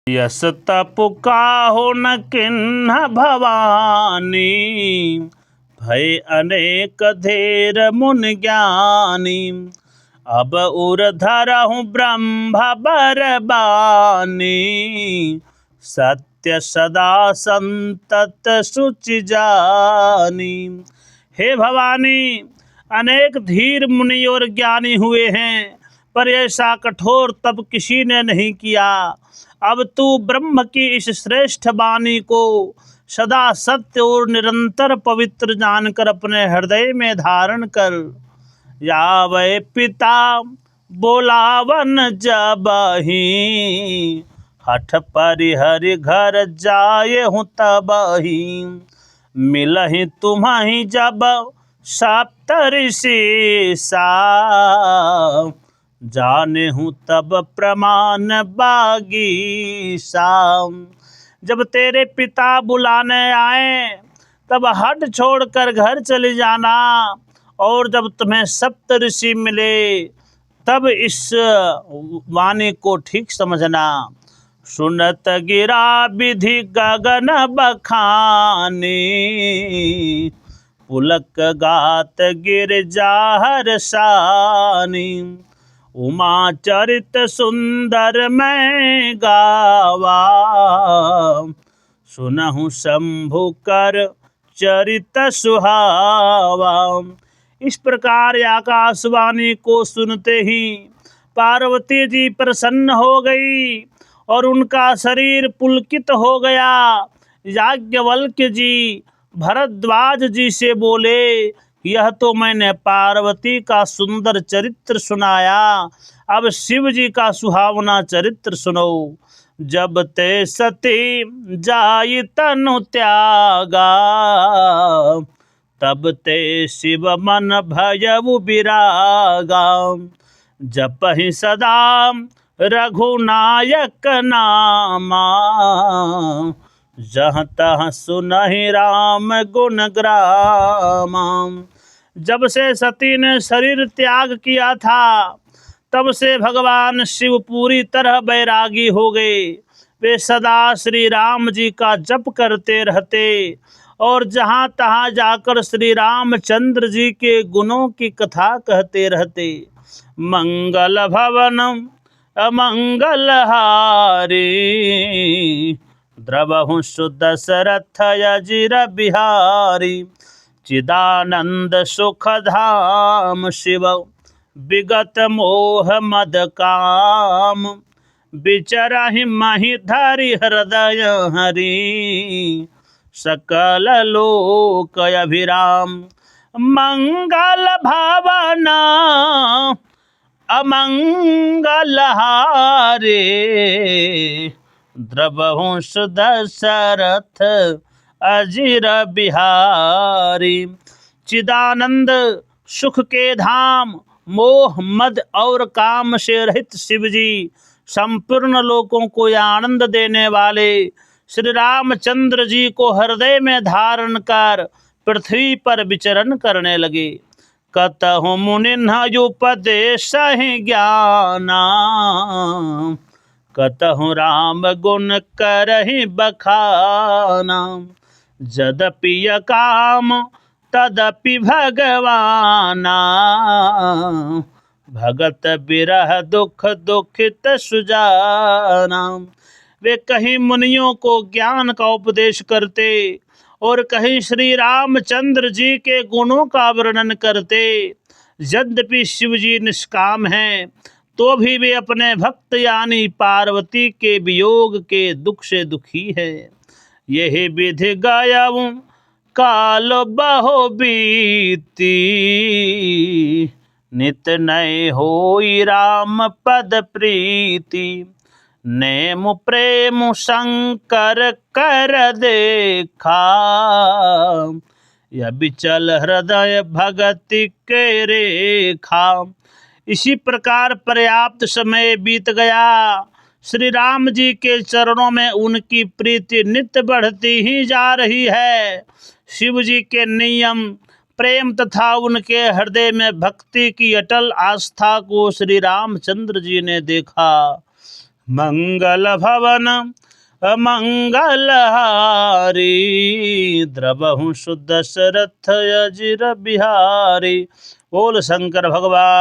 Yes तपु काहु न किन्ह भवानी, भय अनेक धीर मुनि ज्ञानी। अब उर धरहु ब्रह्म बरबानी, सत्य सदा संतत सुचि जानी। हे भवानी, अनेक धीर मुनि और ज्ञानी हुए हैं, पर ऐसा कठोर तप किसी ने नहीं किया। अब तू ब्रह्म की इस श्रेष्ठ वाणी को सदा सत्य और निरंतर पवित्र जानकर अपने हृदय में धारण कर। यावै पिता बोलावन जबहि, हठ परिहरि घर जाए हूँ तबहि। मिलहि तुम्हि जब सप्तऋषि सा, जाने हूँ तब प्रमाण बागीसा। जब तेरे पिता बुलाने आए तब हट छोड़कर घर चले जाना, और जब तुम्हें सप्तऋषि मिले तब इस वाणी को ठीक समझना। सुनत गिरा विधि गगन बखानी, पुलक गात गिरजा हर्षानी। उमा चरित सुंदर मैं गावा, सुनहु शंभु कर चरित सुहावा। इस प्रकार आकाशवाणी को सुनते ही पार्वती जी प्रसन्न हो गई और उनका शरीर पुलकित हो गया। याज्ञवल्क्य जी भरद्वाज जी से बोले, यह तो मैंने पार्वती का सुंदर चरित्र सुनाया, अब शिव जी का सुहावना चरित्र सुनो। जब ते सती जाई तनु त्यागा, तब ते शिव मन भयउ विरागा। जपहि सदा रघुनायक नामा, जहाँ तहाँ सुनहि राम गुण ग्रामा। जब से सती ने शरीर त्याग किया था, तब से भगवान शिव पूरी तरह बैरागी हो गए। वे सदा श्री राम जी का जप करते रहते और जहाँ तहाँ जाकर श्री रामचंद्र जी के गुणों की कथा कहते रहते। मंगल भवन अमंगल हारी, द्रवहु सुदशरथ अजिर बिहारी। चिदानंद सुख धाम शिव विगत मोह मद काम, विचरहि महि धरि हृदय हरि, सकल लोक अभिराम। मंगल भवन अमंगल हारे, द्रवहु सुदशरथ अजिर बिहारी। चिदानंद सुख के धाम, मोह मद और काम से रहित शिव जी, संपूर्ण लोकों को आनंद देने वाले श्री रामचंद्र जी को हृदय में धारण कर पृथ्वी पर विचरण करने लगे। कतहु मुनिन्ह उपदेश ज्ञाना, कतहु राम गुण करहि बखाना। जदपि काम तदपि भगवाना, भगत बिरह दुख दुखित सुजाना। वे कहीं मुनियों को ज्ञान का उपदेश करते और कहीं श्री रामचंद्र जी के गुणों का वर्णन करते। यद्यपि शिव जी निष्काम हैं, तो भी वे अपने भक्त यानी पार्वती के वियोग के दुख से दुखी है। यही विधि गायऊ काल बहु बीती, नित नय होई राम पद प्रीति। नेम प्रेम शंकर कर देखा, यह बिचल हृदय भगति के रेखा। इसी प्रकार पर्याप्त समय बीत गया। श्री राम जी के चरणों में उनकी प्रीति नित्य बढ़ती ही जा रही है। शिव जी के नियम प्रेम तथा उनके हृदय में भक्ति की अटल आस्था को श्री रामचंद्र जी ने देखा। मंगल भवन मंगलहारी, द्रवहु सुदशरथ अजिर बिहारी। बोल शंकर भगवान